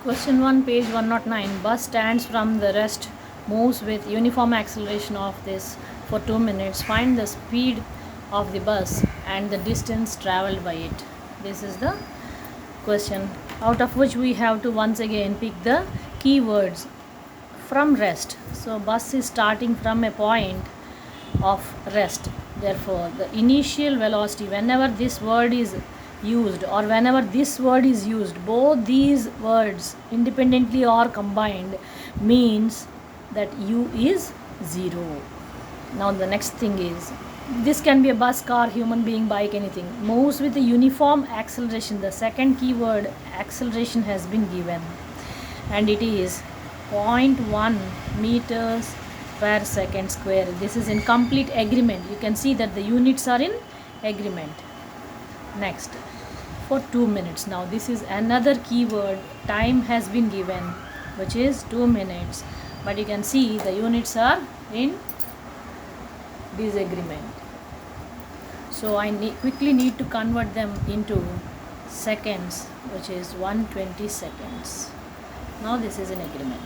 Question 1, page 109. Bus stands from the rest, moves with uniform acceleration of this for 2 minutes. Find the speed of the bus and the distance traveled by it. This is the question, out of which we have to once again pick the keywords. From rest. So bus is starting from a point of rest. Therefore, the initial velocity, whenever this word is used or whenever this word is used, both these words independently or combined means that u is 0. Now the next thing is, this can be a bus, car, human being, bike, anything, moves with a uniform acceleration. The second keyword, acceleration, has been given, and it is 0.1 meters per second square. This is in complete agreement. You can see that the units are in agreement. Next, for 2 minutes. Now this is another keyword. Time has been given, which is 2 minutes, but you can see the units are in disagreement. So I quickly need to convert them into seconds, which is 120 seconds. Now this is in agreement.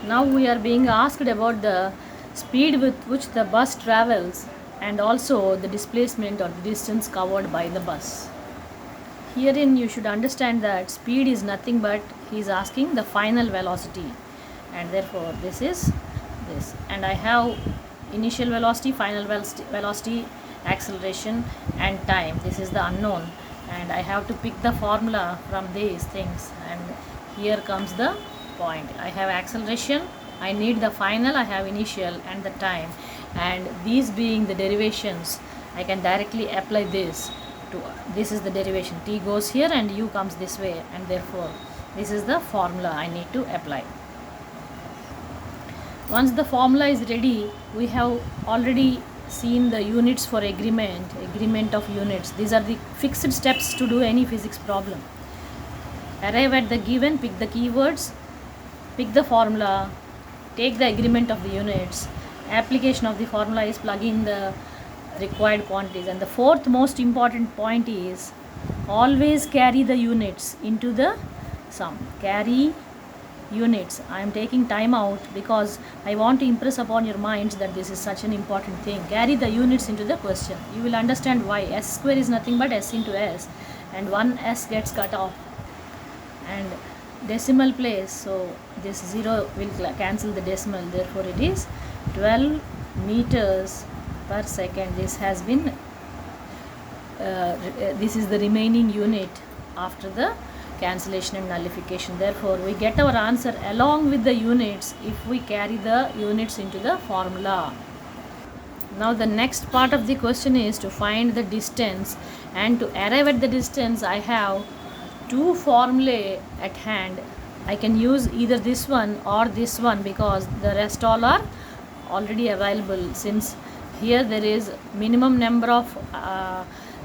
Now we are being asked about the speed with which the bus travels and also the displacement or the distance covered by the bus. Herein you should understand that speed is nothing but he is asking the final velocity, and therefore this is this, and I have initial velocity, final velocity, acceleration and time. This is the unknown, and I have to pick the formula from these things, and here comes the point. I have acceleration, I need the final, I have initial and the time, and these being the derivations, I can directly apply this to, this is the derivation, t goes here and u comes this way, and therefore this is the formula I need to apply. Once the formula is ready, we have already seen the units for agreement of units. These are the fixed steps to do any physics problem. Arrive at the given, pick the keywords, pick the formula, take the agreement of the units. Application of the formula is plug in the required quantities, and the fourth most important point is always carry the units into the sum. Carry units. I am taking time out because I want to impress upon your minds that this is such an important thing. Carry the units into the question. You will understand why. S square is nothing but s into s, and one s gets cut off and decimal place, so this 0 will cancel the decimal, therefore it is 12 meters per second. This has been this is the remaining unit after the cancellation and nullification. Therefore we get our answer along with the units if we carry the units into the formula. Now the next part of the question is to find the distance, and to arrive at the distance I have two formulae at hand. I can use either this one or this one because the rest all are already available. Since here there is minimum number of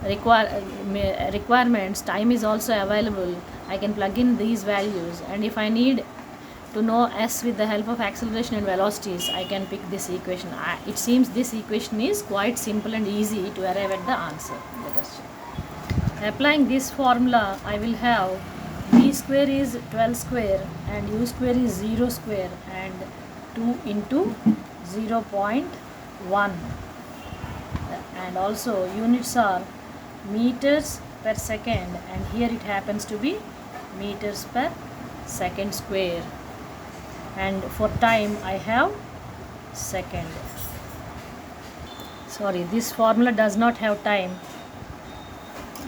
requirements, time is also available. I can plug in these values, and if I need to know s with the help of acceleration and velocities, I can pick this equation. It seems this equation is quite simple and easy to arrive at the answer. Let us check. Applying this formula, I will have v square is 12 square and u square is 0 square and 2 into 0.1, and also units are meters per second, and here it happens to be meters per second square, and for time I have second. Sorry, this formula does not have time,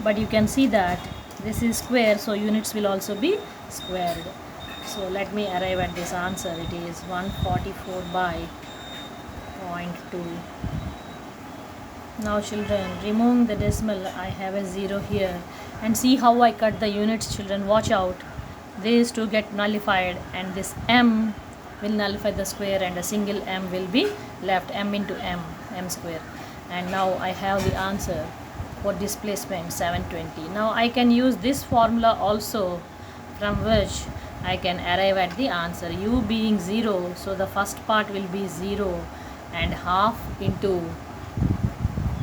but you can see that this is square, so units will also be squared. So let me arrive at this answer. It is 144 by 0.2. Now children, removing the decimal, I have a 0 here, and see how I cut the units. Children, watch out. These two get nullified, and this m will nullify the square, and a single m will be left, m into m square. And now I have the answer for displacement 720. Now I can use this formula also, from which I can arrive at the answer. U being 0, so the first part will be 0 and half into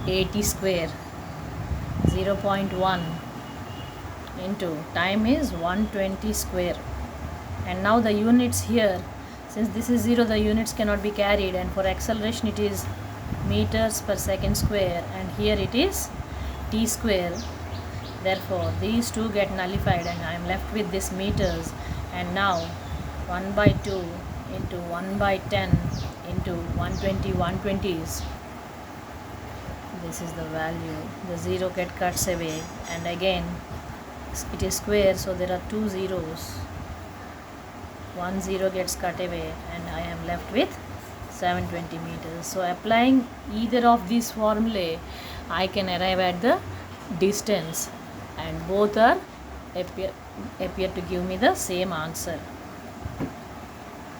80 square, 0.1 into time is 120 square. And now the units here, since this is 0, the units cannot be carried, and for acceleration it is meters per second square, and here it is t square. Therefore these two get nullified and I am left with this meters. And now 1 by 2 into 1 by 10 into 120 120s, this is the value. The 0 get cuts away, and again it is square, so there are two zeros. 1 0 gets cut away and I am left with 720 meters. So applying either of these formulae, I can arrive at the distance, and both are appear to give me the same answer.